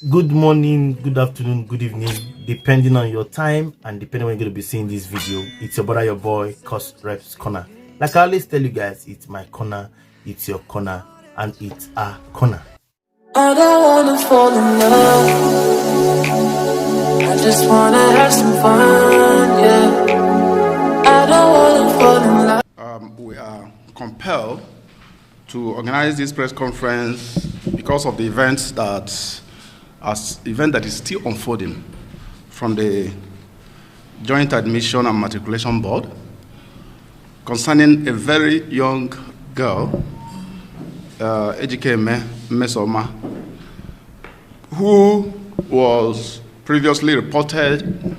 Good morning, good afternoon, good evening, depending on your time and depending when you're going to be seeing this video. It's your brother, your boy, courserepscorner. Like I always tell you guys, it's my corner, it's your corner, and it's our corner. I don't wanna fall in love. I just wanna have some fun, yeah. I don't wanna fall in love. We are compelled to organize this press conference because of the event that is still unfolding from the Joint Admission and Matriculation Board concerning a very young girl, EJIKEME'S, who was previously reported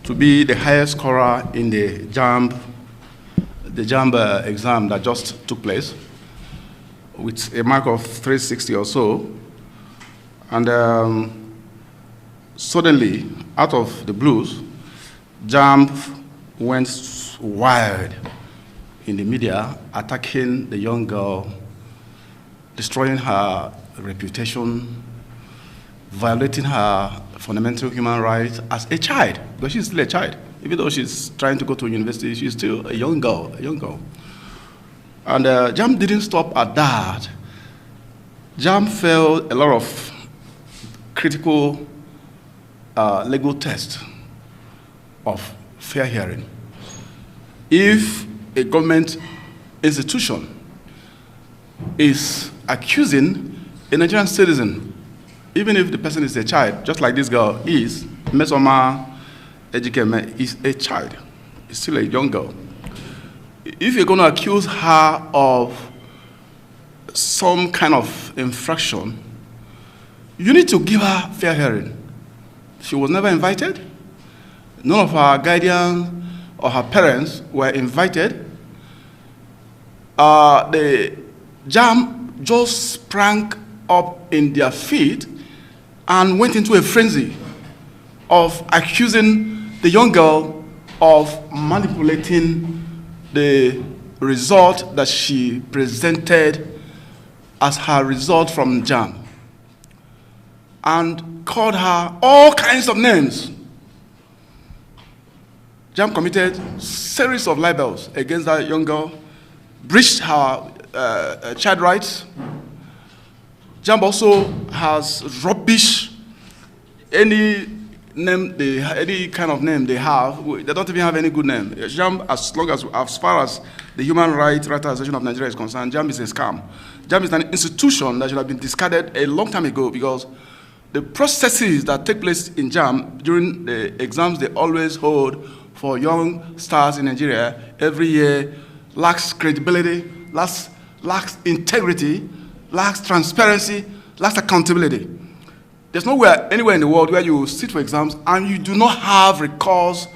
to be the highest scorer in the JAMB exam that just took place, with a mark of 360 or so. And suddenly, out of the blues, JAMB went wild in the media, attacking the young girl, destroying her reputation, violating her fundamental human rights as a child, because she's still a child. Even though she's trying to go to university, she's still a young girl, And JAMB didn't stop at that. JAMB failed a lot of critical legal tests of fair hearing. If a government institution is accusing a Nigerian citizen, even if the person is a child, just like this girl is, Mmesoma Ejikeme is a child, is still a young girl. If you're going to accuse her of some kind of infraction, you need to give her fair hearing. She was never invited. None of her guardians or her parents were invited. The JAMB just sprang up in their feet and went into a frenzy of accusing the young girl of manipulating the result that she presented as her result from JAMB, and called her all kinds of names. JAMB committed a series of libels against that young girl, breached her child rights. JAMB also has rubbish any kind of name they have. They don't even have any good name. JAMB, as far as the Human Rights Association of Nigeria is concerned, JAMB is a scam. JAMB is an institution that should have been discarded a long time ago, because the processes that take place in JAMB during the exams they always hold for young stars in Nigeria every year lacks credibility, lacks integrity, lacks transparency, lacks accountability. There's nowhere, anywhere in the world where you sit for exams and you do not have recourse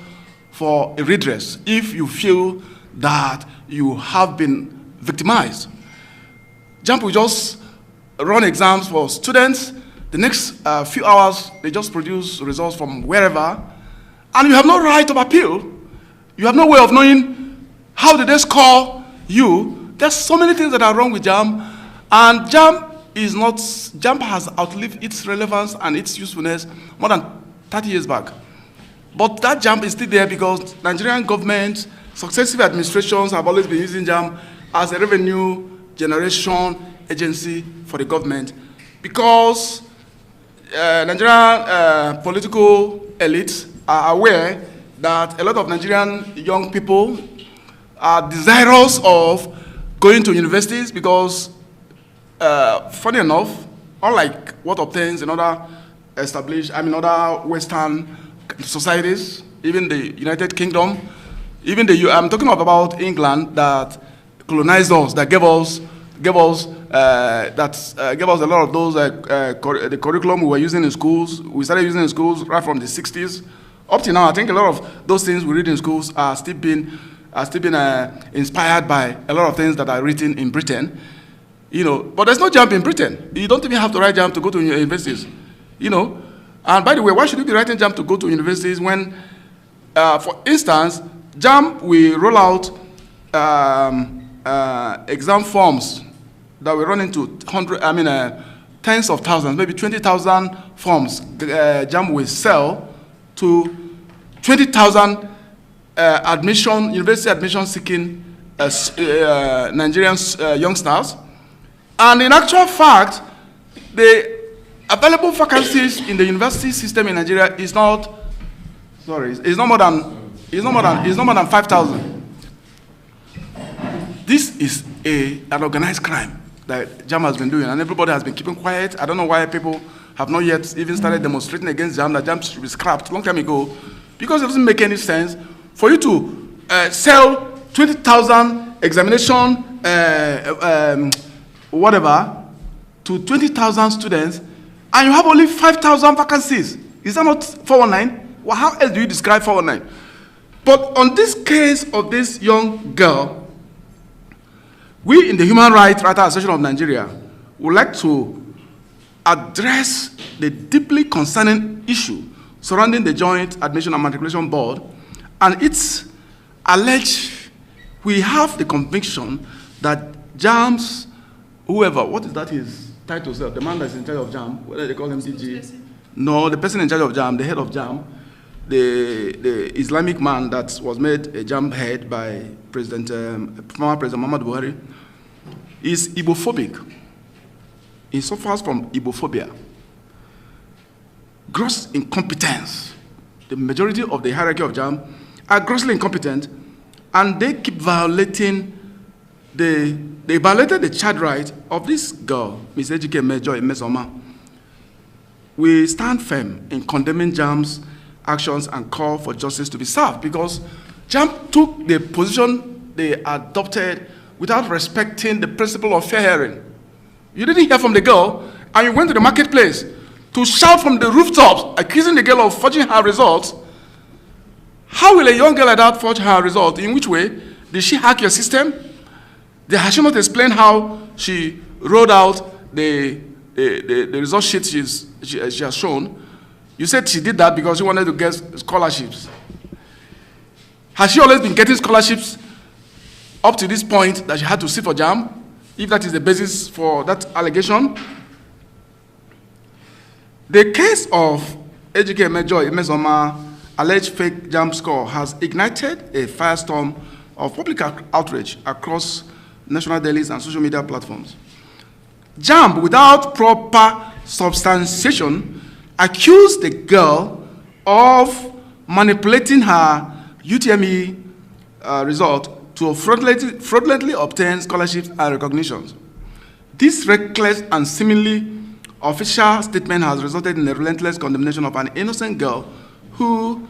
for a redress if you feel that you have been victimized. JAMB will just run exams for students. The next few hours, they just produce results from wherever, and you have no right of appeal. You have no way of knowing how did they score you. There's so many things that are wrong with JAMB, and JAMB has outlived its relevance and its usefulness more than 30 years back. But that JAMB is still there because Nigerian government, successive administrations have always been using JAMB as a revenue generation agency for the government, because Nigerian political elites are aware that a lot of Nigerian young people are desirous of going to universities because, funny enough, unlike what obtains in other other Western societies, even the United Kingdom, I'm talking about England, that colonized us, that gave us a lot of those the curriculum we were using in schools. We started using in schools right from the 60s up to now. I think a lot of those things we read in schools are still being inspired by a lot of things that are written in Britain. But there's no JAMB in Britain. You don't even have to write JAMB to go to universities. And by the way, why should you be writing JAMB to go to universities when, for instance, JAMB will roll out exam forms that we run into 10 tens of thousands, maybe 20,000 forms JAMB will sell to 20,000 university admission seeking Nigerian youngsters. And in actual fact, the available vacancies in the university system in Nigeria is not more than 5,000. This is an organized crime that JAMB has been doing, and everybody has been keeping quiet. I don't know why people have not yet even started demonstrating against JAMB, that JAMB should be scrapped a long time ago, because it doesn't make any sense for you to sell 20,000 examination, whatever, to 20,000 students, and you have only 5,000 vacancies. Is that not 419? Well, how else do you describe 419? But on this case of this young girl, we in the Human Rights Writers Association of Nigeria would like to address the deeply concerning issue surrounding the Joint Admission and Matriculation Board, and it's alleged, we have the conviction that JAMB's, whoever, what is that his title, sir? The man that's in charge of JAMB, whether they call him DG? No, the person in charge of JAMB, the head of JAMB, the Islamic man that was made a JAMB head by former President Muhammad Buhari, is igbophobic. He suffers from igbophobia. Gross incompetence. The majority of the hierarchy of JAMB are grossly incompetent, and they keep violating they violated the child right of this girl, Ms. MMESOMA. We stand firm in condemning JAMB's actions and call for justice to be served, because JAMB took the position they adopted without respecting the principle of fair hearing. You didn't hear from the girl, and you went to the marketplace to shout from the rooftops, accusing the girl of forging her results. How will a young girl like that forge her result? In which way? Did she hack your system? Has she not explained how she wrote out the result sheet she has shown? You said she did that because she wanted to get scholarships. Has she always been getting scholarships up to this point that she had to sit for JAMB, if that is the basis for that allegation? The case of MMESOMA alleged fake JAMB score has ignited a firestorm of public outrage across national dailies and social media platforms. JAMB, without proper substantiation, accused the girl of manipulating her UTME result to fraudulently obtain scholarships and recognitions. This reckless and seemingly official statement has resulted in a relentless condemnation of an innocent girl who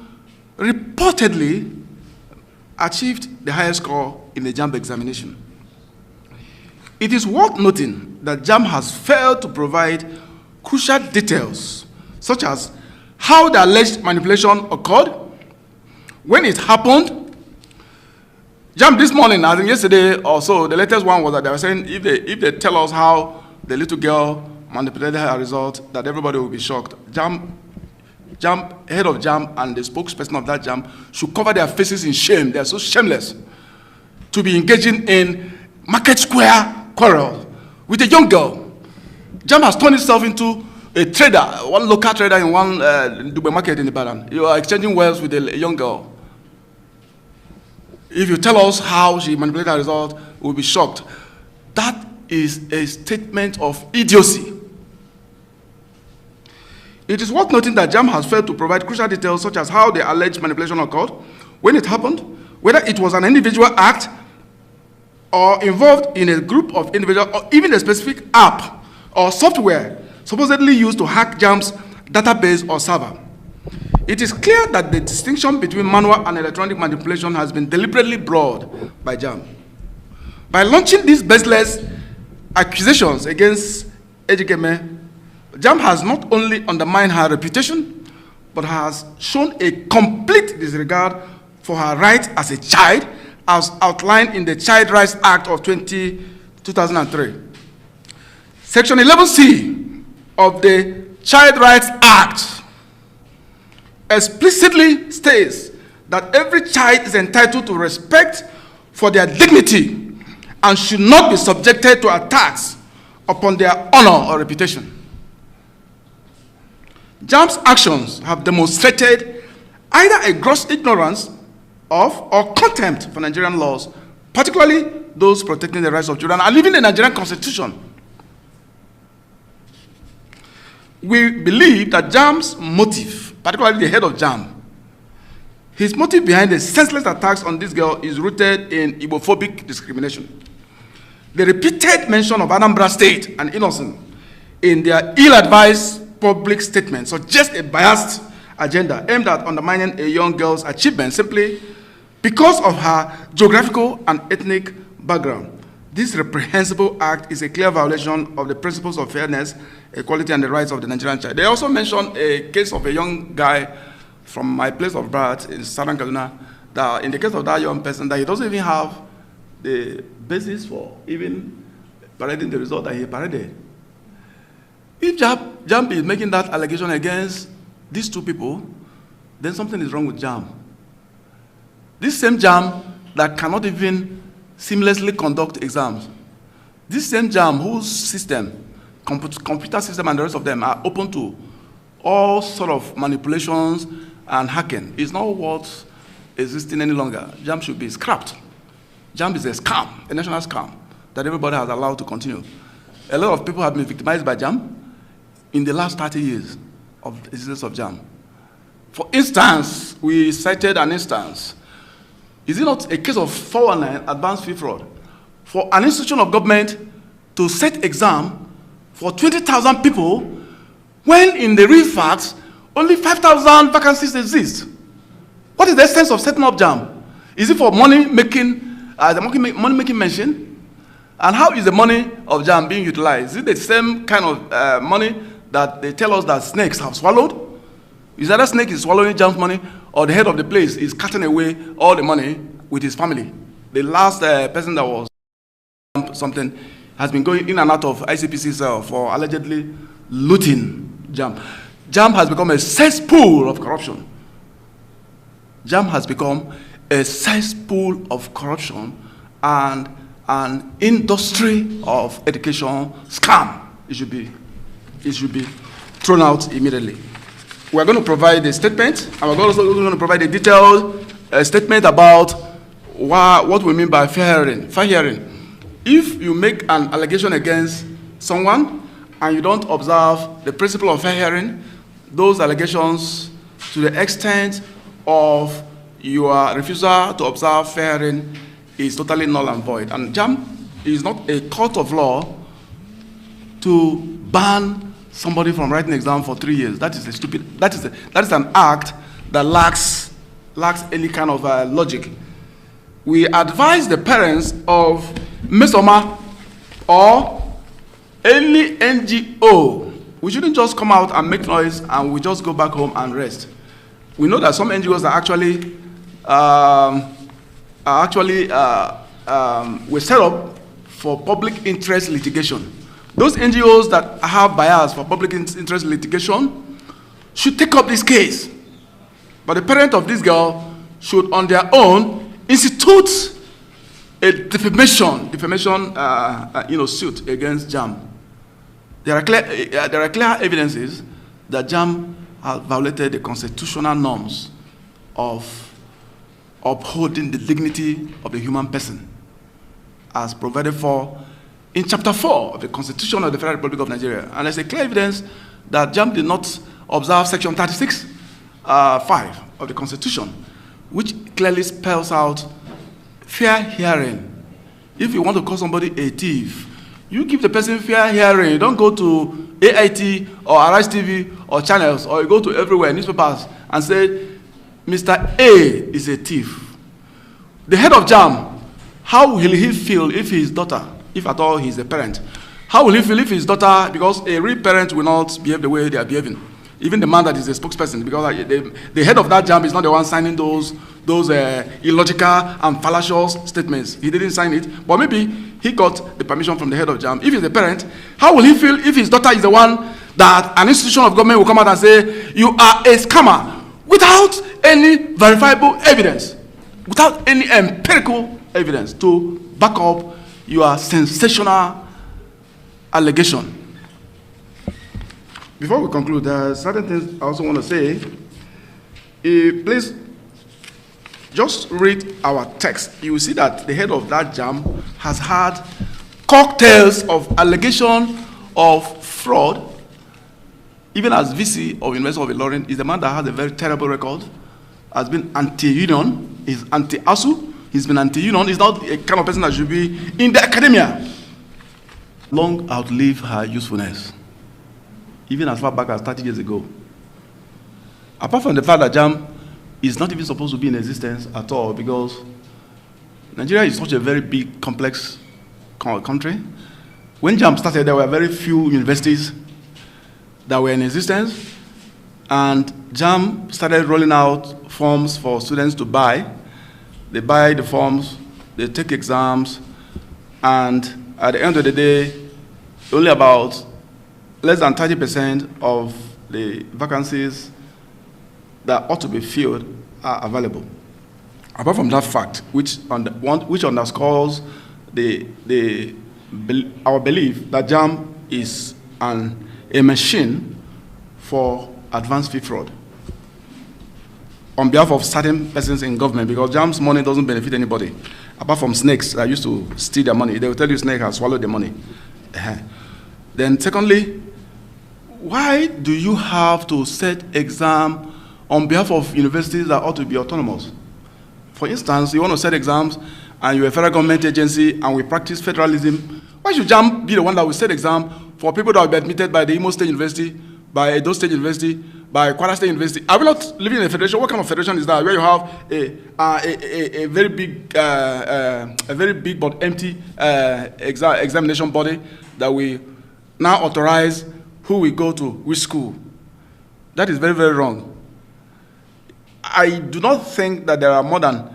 reportedly achieved the highest score in the JAMB examination. It is worth noting that JAMB has failed to provide crucial details, such as how the alleged manipulation occurred, when it happened. JAMB this morning, I think yesterday or so, the latest one was that they were saying if they tell us how the little girl manipulated her result, that everybody will be shocked. JAMB, head of JAMB and the spokesperson of that JAMB should cover their faces in shame. They are so shameless to be engaging in market square quarrel with a young girl. JAMB has turned itself into a trader, one local trader in one Dubai market in Ibadan. You are exchanging wealth with a young girl. If you tell us how she manipulated her result, we'll be shocked. That is a statement of idiocy. It is worth noting that JAMB has failed to provide crucial details, such as how the alleged manipulation occurred, when it happened, whether it was an individual act or involved in a group of individuals, or even a specific app or software supposedly used to hack JAMB's database or server. It is clear that the distinction between manual and electronic manipulation has been deliberately blurred by JAMB. By launching these baseless accusations against EJIKEME, JAMB has not only undermined her reputation, but has shown a complete disregard for her rights as a child, as outlined in the Child Rights Act of 2003. Section 11C of the Child Rights Act explicitly states that every child is entitled to respect for their dignity and should not be subjected to attacks upon their honor or reputation. JAMB's actions have demonstrated either a gross ignorance of or contempt for Nigerian laws, particularly those protecting the rights of children and even the Nigerian Constitution. We believe that JAMB's motive, particularly the head of JAMB, his motive behind the senseless attacks on this girl is rooted in igbophobic discrimination. The repeated mention of Anambra State and innocent in their ill-advised public statements suggests a biased agenda aimed at undermining a young girl's achievement simply because of her geographical and ethnic background. This reprehensible act is a clear violation of the principles of fairness, equality, and the rights of the Nigerian child. They also mentioned a case of a young guy from my place of birth in Southern Kaduna, that in the case of that young person, that he doesn't even have the basis for even parading the result that he paraded. If JAMB is making that allegation against these two people, then something is wrong with JAMB. This same JAMB that cannot even seamlessly conduct exams, this same JAMB whose system, computer system and the rest of them are open to all sort of manipulations and hacking, is not worth existing any longer. JAMB should be scrapped. JAMB is a scam, a national scam that everybody has allowed to continue. A lot of people have been victimized by JAMB in the last 30 years of the existence of JAMB. For instance, we cited an instance. Is it not a case of 419 advanced fee fraud for an institution of government to set exam for 20,000 people when in the real facts only 5,000 vacancies exist? What is the essence of setting up JAMB? Is it for money-making, money-making machine? And how is the money of JAMB being utilized? Is it the same kind of money that they tell us that snakes have swallowed? Is that a snake is swallowing JAMB's money, or the head of the place is cutting away all the money with his family? The last person that was something has been going in and out of ICPC cell for allegedly looting JAMB. JAMB has become a cesspool of corruption. JAMB has become a cesspool of corruption and an industry of education scam. It should be thrown out immediately. We're going to provide a statement, and we're also going to provide a detailed statement about what we mean by fair hearing. Fair hearing. If you make an allegation against someone and you don't observe the principle of fair hearing, those allegations, to the extent of your refusal to observe fair hearing, is totally null and void. And JAMB is not a court of law to ban somebody from writing an exam for 3 years. That is a stupid. That is an act that lacks any kind of logic. We advise the parents of MESOMA or any NGO, we shouldn't just come out and make noise and we just go back home and rest. We know that some NGOs were set up for public interest litigation. Those NGOs that have bias for public interest litigation should take up this case. But the parent of this girl should, on their own, institute a defamation suit against JAMB. There are clear evidences that JAMB has violated the constitutional norms of upholding the dignity of the human person, as provided for in Chapter 4 of the Constitution of the Federal Republic of Nigeria. And there's a clear evidence that JAMB did not observe Section 36(5) of the Constitution, which clearly spells out fair hearing. If you want to call somebody a thief, you give the person fair hearing. You don't go to AIT or Arise TV or channels, or you go to everywhere, newspapers, and say, Mr. A is a thief. The head of JAMB, how will he feel if his daughter, if at all he's a parent, how will he feel if his daughter, because a real parent will not behave the way they are behaving, even the man that is a spokesperson, because the head of that JAMB is not the one signing those illogical and fallacious statements. He didn't sign it, but maybe he got the permission from the head of JAMB. If he's a parent, how will he feel if his daughter is the one that an institution of government will come out and say, you are a scammer, without any verifiable evidence, without any empirical evidence to back up your sensational allegation? before we conclude, there are certain things I also want to say. Please, just read our text. You will see that the head of that JAMB has had cocktails of allegation of fraud. Even as VC of University of Ilorin, is the man that has a very terrible record, has been anti-union, is anti-ASU, he's been anti-union, he's not a kind of person that should be in the academia. Long outlive her usefulness, even as far back as 30 years ago. Apart from the fact that JAMB is not even supposed to be in existence at all, because Nigeria is such a very big, complex country. When JAMB started, there were very few universities that were in existence, and JAMB started rolling out forms for students to buy. They buy the forms, they take exams, and at the end of the day, only about less than 30% of the vacancies that ought to be filled are available. Apart from that fact, which underscores our belief that JAMB is a machine for advanced fee fraud on behalf of certain persons in government, because JAMB's money doesn't benefit anybody, apart from snakes that used to steal their money. They will tell you snake has swallowed the money. Then secondly, why do you have to set exam on behalf of universities that ought to be autonomous? For instance, you want to set exams and you're a federal government agency and we practice federalism. Why should JAMB be the one that will set exam for people that will be admitted by the Imo State University, by Edo State University, by Kwara State University? Are we not living in a federation? What kind of federation is that, where you have a very big but empty examination body that we now authorize who we go to which school? That is very, very wrong. I do not think that there are more than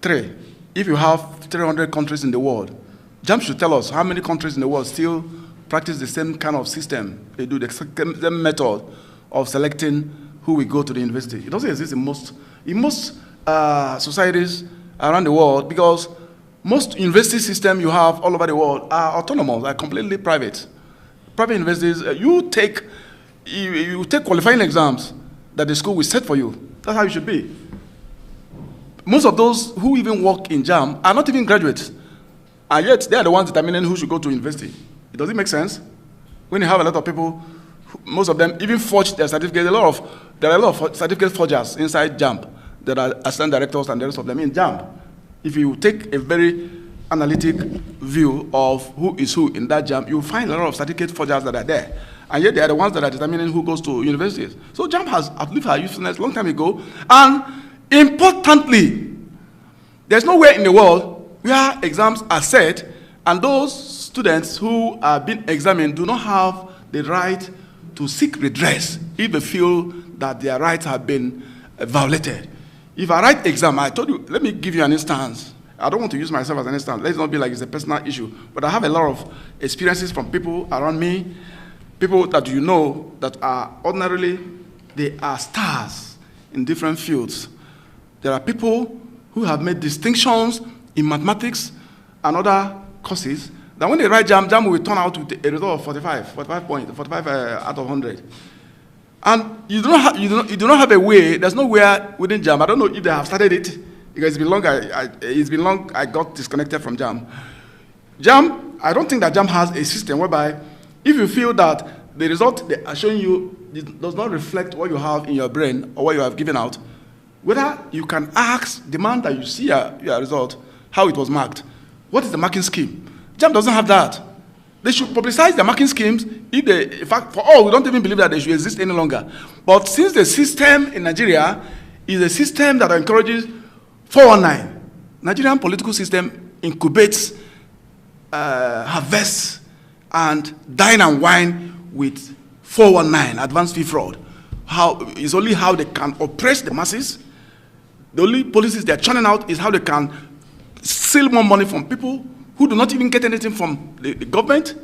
3. If you have 300 countries in the world, JAMB should tell us how many countries in the world still practice the same kind of system. They do the same method of selecting who will go to the university. It doesn't exist in most societies around the world, because most university systems you have all over the world are autonomous, are completely private. Private universities, you take qualifying exams that the school will set for you. That's how it should be. Most of those who even work in JAMB are not even graduates, and yet they are the ones determining who should go to university. Does it make sense? When you have a lot of people, most of them even forge their certificates. There are a lot of certificate forgers inside JAMB. There are assistant directors and the rest of them in JAMB. If you take a very analytic view of who is who in that JAMB, you'll find a lot of certificate forgers that are there. And yet they are the ones that are determining who goes to universities. So JAMB has outlived her usefulness a long time ago. And importantly, there's nowhere in the world where exams are set and those students who are being examined do not have the right to seek redress if they feel that their rights have been violated. If I write exam, I told you, let me give you an instance. I don't want to use myself as an instance. Let's not be like it's a personal issue. But I have a lot of experiences from people around me, people that you know that are ordinarily, they are stars in different fields. There are people who have made distinctions in mathematics and other courses, that when they write JAMB will turn out with a result of 45 out of 100. And you do not have a way, there's nowhere within JAMB, I don't know if they have started it, because it's been long I got disconnected from JAMB. JAMB, I don't think that JAMB has a system whereby if you feel that the result they are showing you does not reflect what you have in your brain or what you have given out, whether you can ask, demand that you see your result, how it was marked. What is the marking scheme? JAMB doesn't have that. They should publicize their marking schemes. In fact, for all, we don't even believe that they should exist any longer. But since the system in Nigeria is a system that encourages 419, Nigerian political system incubates, harvests, and dine and wine with 419, advanced fee fraud. It's only how they can oppress the masses. The only policies they're churning out is how they can steal more money from people who do not even get anything from the government.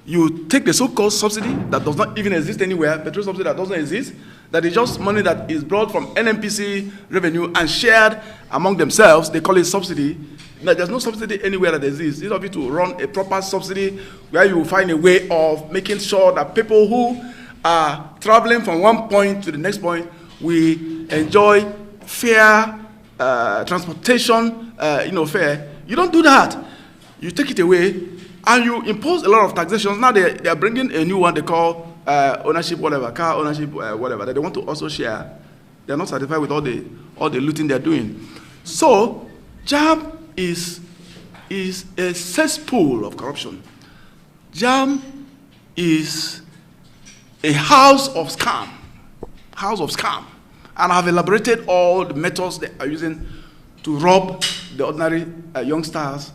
You take the so-called subsidy that does not even exist anywhere, petrol subsidy that doesn't exist, that is just money that is brought from NNPC revenue and shared among themselves. They call it subsidy. Now, there's no subsidy anywhere that exists. Instead of you to run a proper subsidy where you will find a way of making sure that people who are traveling from one point to the next point. We enjoy fair transportation, fare. You don't do that. You take it away, and you impose a lot of taxations. Now they are bringing a new one they call ownership, whatever, car ownership, whatever, that they want to also share. They're not satisfied with all the looting they're doing. So, JAMB is a cesspool of corruption. JAMB is a house of scam. And I've elaborated all the methods they are using to rob the ordinary youngsters,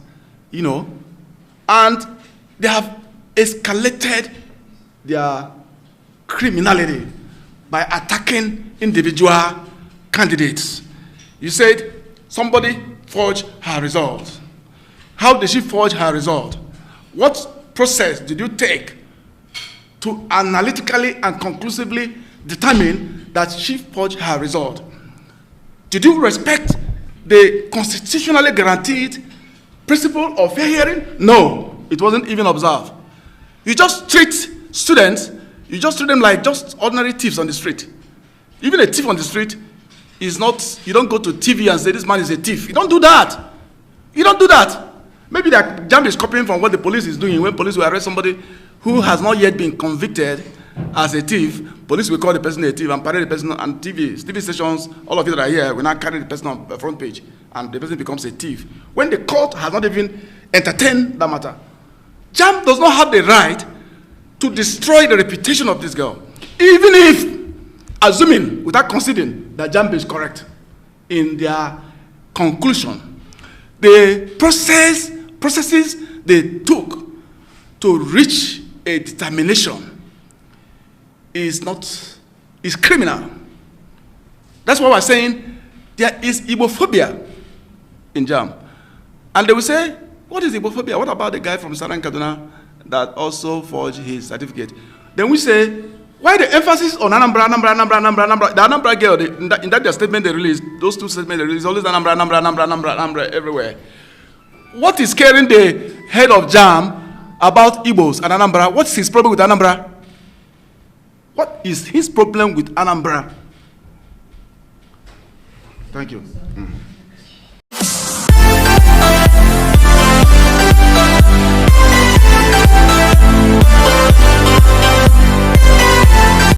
and they have escalated their criminality by attacking individual candidates. You said somebody forged her result. How did she forge her result? What process did you take to analytically and conclusively determine that she forged her result? Did you respect the constitutionally guaranteed principle of fair hearing? No, it wasn't even observed. You just treat students, you just treat them like just ordinary thieves on the street. Even a thief on the street is not, you don't go to TV and say this man is a thief. You don't do that. You don't do that. Maybe that JAMB is copying from what the police is doing. When police will arrest somebody who has not yet been convicted as a thief, police will call the person a thief and parade the person on TV stations. All of you that are here will now carry the person on the front page, and the person becomes a thief. When the court has not even entertained that matter, JAMB does not have the right to destroy the reputation of this girl, even if, assuming, without conceding, that JAMB is correct in their conclusion. The processes they took to reach a determination is criminal. That's why we're saying there is Igbophobia in JAMB. And they will say, what is Igbophobia? What about the guy from Southern Kaduna that also forged his certificate? Then we say, why the emphasis on Anambra? The Anambra girl, in that their statement they released, those two statements they released, always Anambra everywhere. What is scaring the head of JAMB about Igbos and Anambra? What's his problem with Anambra? What is his problem with Anambra? Thank you.